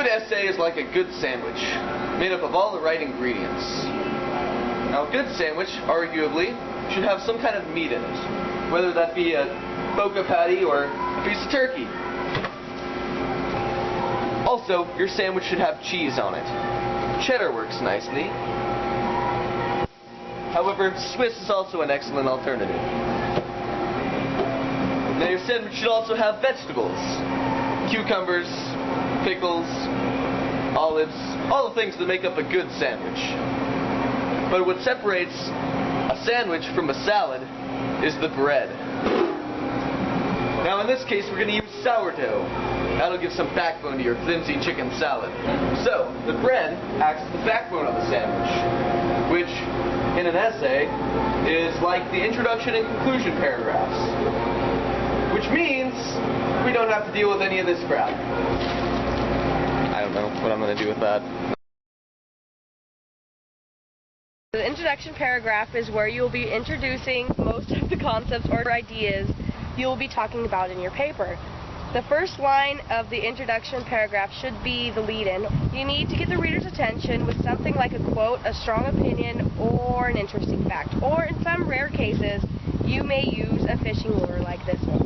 good essay is like a good sandwich, made up of all the right ingredients. Now, a good sandwich, arguably, should have some kind of meat in it, whether that be a boca patty or a piece of turkey. Also, your sandwich should have cheese on it. Cheddar works nicely. However, Swiss is also an excellent alternative. Now, your sandwich should also have vegetables. Cucumbers, pickles, olives, all the things that make up a good sandwich. But what separates a sandwich from a salad is the bread. Now in this case we're going to use sourdough. That'll give some backbone to your flimsy chicken salad. So, the bread acts as the backbone of the sandwich, which in an essay is like the introduction and conclusion paragraphs. Which means we don't have to deal with any of this crap. I don't know what I'm going to do with that. The introduction paragraph is where you'll be introducing most of the concepts or ideas you'll be talking about in your paper. The first line of the introduction paragraph should be the lead-in. You need to get the reader's attention with something like a quote, a strong opinion, or an interesting fact. Or in some rare cases, you may use a fishing lure like this one.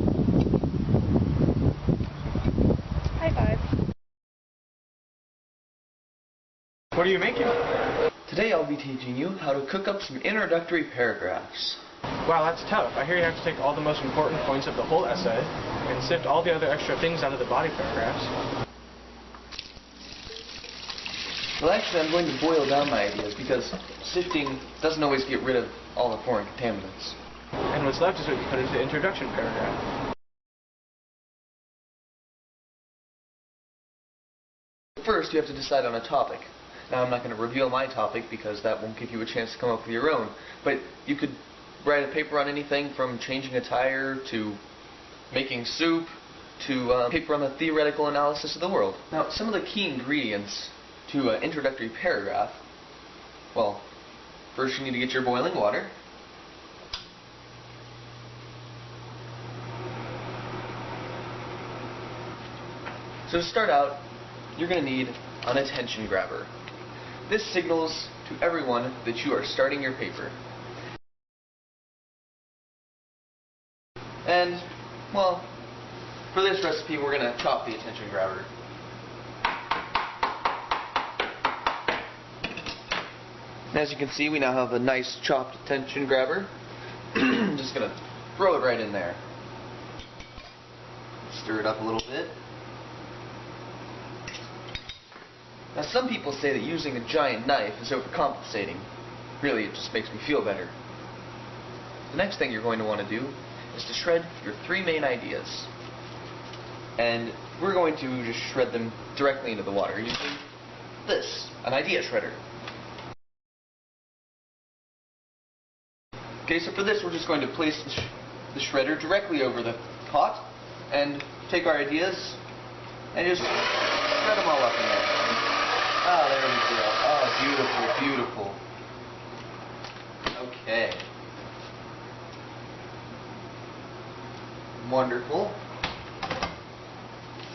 High five. What are you making? Today I'll be teaching you how to cook up some introductory paragraphs. Wow, that's tough. I hear you have to take all the most important points of the whole essay and sift all the other extra things out of the body paragraphs. Well, actually, I'm going to boil down my ideas because sifting doesn't always get rid of all the foreign contaminants. And what's left is what you put into the introduction paragraph. First, you have to decide on a topic. Now, I'm not going to reveal my topic because that won't give you a chance to come up with your own. But you could write a paper on anything from changing a tire to making soup to a paper on the theoretical analysis of the world. Now, some of the key ingredients to an introductory paragraph, well, first you need to get your boiling water. So to start out, you're going to need an attention grabber. This signals to everyone that you are starting your paper. And, well, for this recipe we're going to chop the attention grabber. And as you can see, we now have a nice chopped attention grabber. I'm just going to throw it right in there. Stir it up a little bit. Now, some people say that using a giant knife is overcompensating. Really, it just makes me feel better. The next thing you're going to want to do is to shred your three main ideas. And we're going to just shred them directly into the water using this, an idea shredder. Okay, so for this we're just going to place the shredder directly over the pot and take our ideas and just shred them all up in there. Ah, there we go. Oh, beautiful, beautiful. Okay. Wonderful.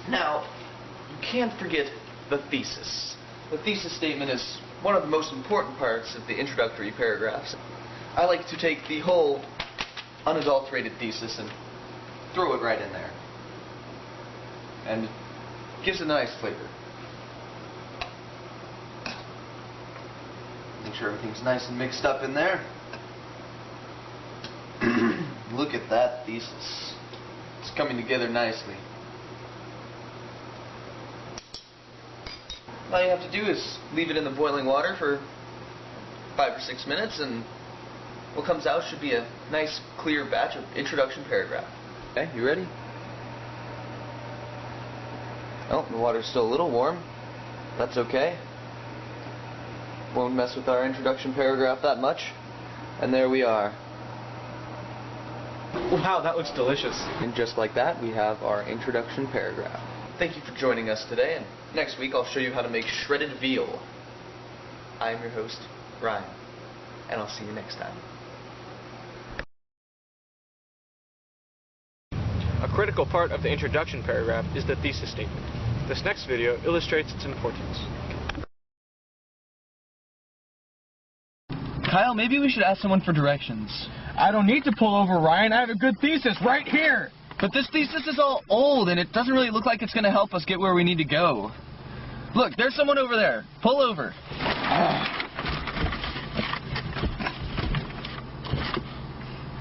Now, you can't forget the thesis. The thesis statement is one of the most important parts of the introductory paragraphs. I like to take the whole unadulterated thesis and throw it right in there. And it gives it a nice flavor. Make sure everything's nice and mixed up in there. Look at that thesis. It's coming together nicely. All you have to do is leave it in the boiling water for 5 or 6 minutes, and what comes out should be a nice clear batch of introduction paragraph. Okay, you ready? Oh, the water's still a little warm. That's okay. Won't mess with our introduction paragraph that much. And there we are. Wow, that looks delicious. And just like that, we have our introduction paragraph. Thank you for joining us today, and next week I'll show you how to make shredded veal. I am your host, Ryan, and I'll see you next time. A critical part of the introduction paragraph is the thesis statement. This next video illustrates its importance. Kyle, maybe we should ask someone for directions. I don't need to pull over, Ryan. I have a good thesis right here. But this thesis is all old, and it doesn't really look like it's going to help us get where we need to go. Look, there's someone over there. Pull over.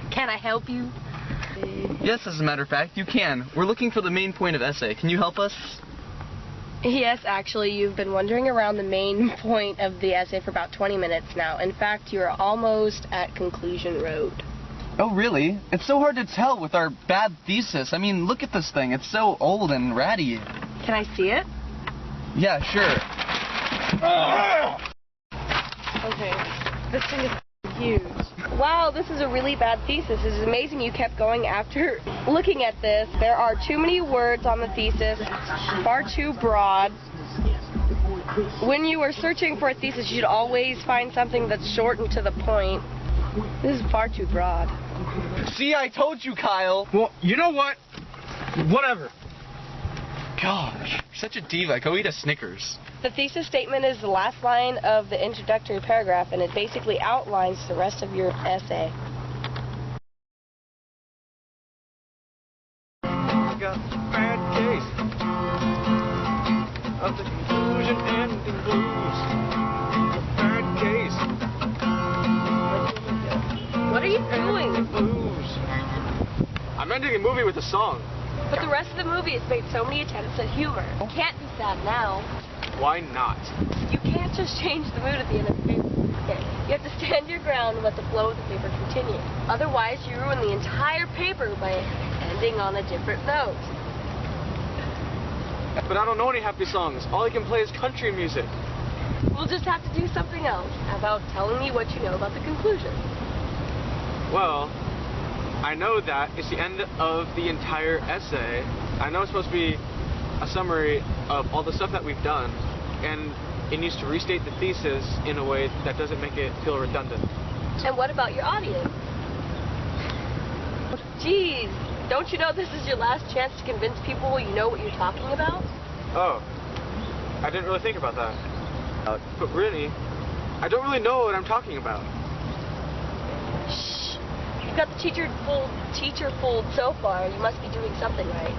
Can I help you? Yes, as a matter of fact, you can. We're looking for the main point of essay. Can you help us? Yes, actually, you've been wandering around the main point of the essay for about 20 minutes now. In fact, you're almost at Conclusion Road. Oh, really? It's so hard to tell with our bad thesis. I mean, look at this thing. It's so old and ratty. Can I see it? Yeah, sure. Okay. This thing is huge. Wow, this is a really bad thesis. It's amazing you kept going after looking at this. There are too many words on the thesis, far too broad. When you are searching for a thesis, you should always find something that's short and to the point. This is far too broad. See, I told you, Kyle. Well, you know what? Whatever. Gosh, you're such a diva. Go eat a Snickers. The thesis statement is the last line of the introductory paragraph, and it basically outlines the rest of your essay. I got a bad case of the conclusion ending blues. A bad case. What are you doing? Blues. I'm ending a movie with a song. But the rest of the movie has made so many attempts at humor. You can't be sad now. Why not? You can't just change the mood at the end of the paper. Okay. You have to stand your ground and let the flow of the paper continue. Otherwise, you ruin the entire paper by ending on a different note. But I don't know any happy songs. All I can play is country music. We'll just have to do something else. How about telling me what you know about the conclusion? Well, I know that it's the end of the entire essay. I know it's supposed to be a summary of all the stuff that we've done, and it needs to restate the thesis in a way that doesn't make it feel redundant. And what about your audience? Geez, don't you know this is your last chance to convince people you know what you're talking about? Oh, I didn't really think about that. But really, I don't really know what I'm talking about. Shh. You've got the teacher fooled so far. You must be doing something right.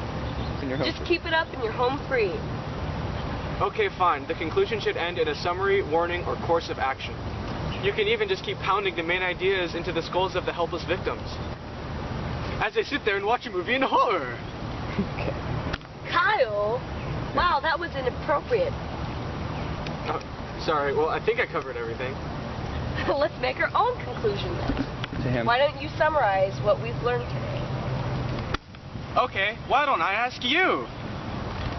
Just keep it up and you're home free. Okay, fine. The conclusion should end in a summary, warning, or course of action. You can even just keep pounding the main ideas into the skulls of the helpless victims as they sit there and watch a movie in horror. Kyle! Wow, that was inappropriate. Oh, sorry. Well, I think I covered everything. Let's make our own conclusion then. To him. Why don't you summarize what we've learned today? Okay, why don't I ask you?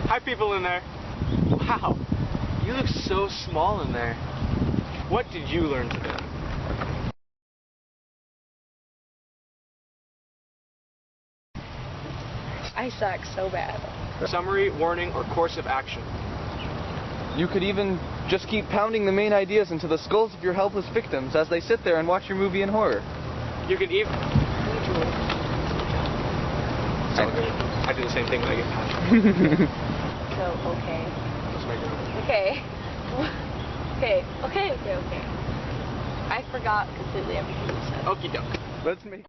Hi, people in there. Wow, you look so small in there. What did you learn today? I suck so bad. Summary, warning, or course of action. You could even just keep pounding the main ideas into the skulls of your helpless victims as they sit there and watch your movie in horror. You can even... I do the same thing when I get passionate. So, okay. Just make it. Okay. Okay. I forgot completely everything you said. Okie doke. Let's make...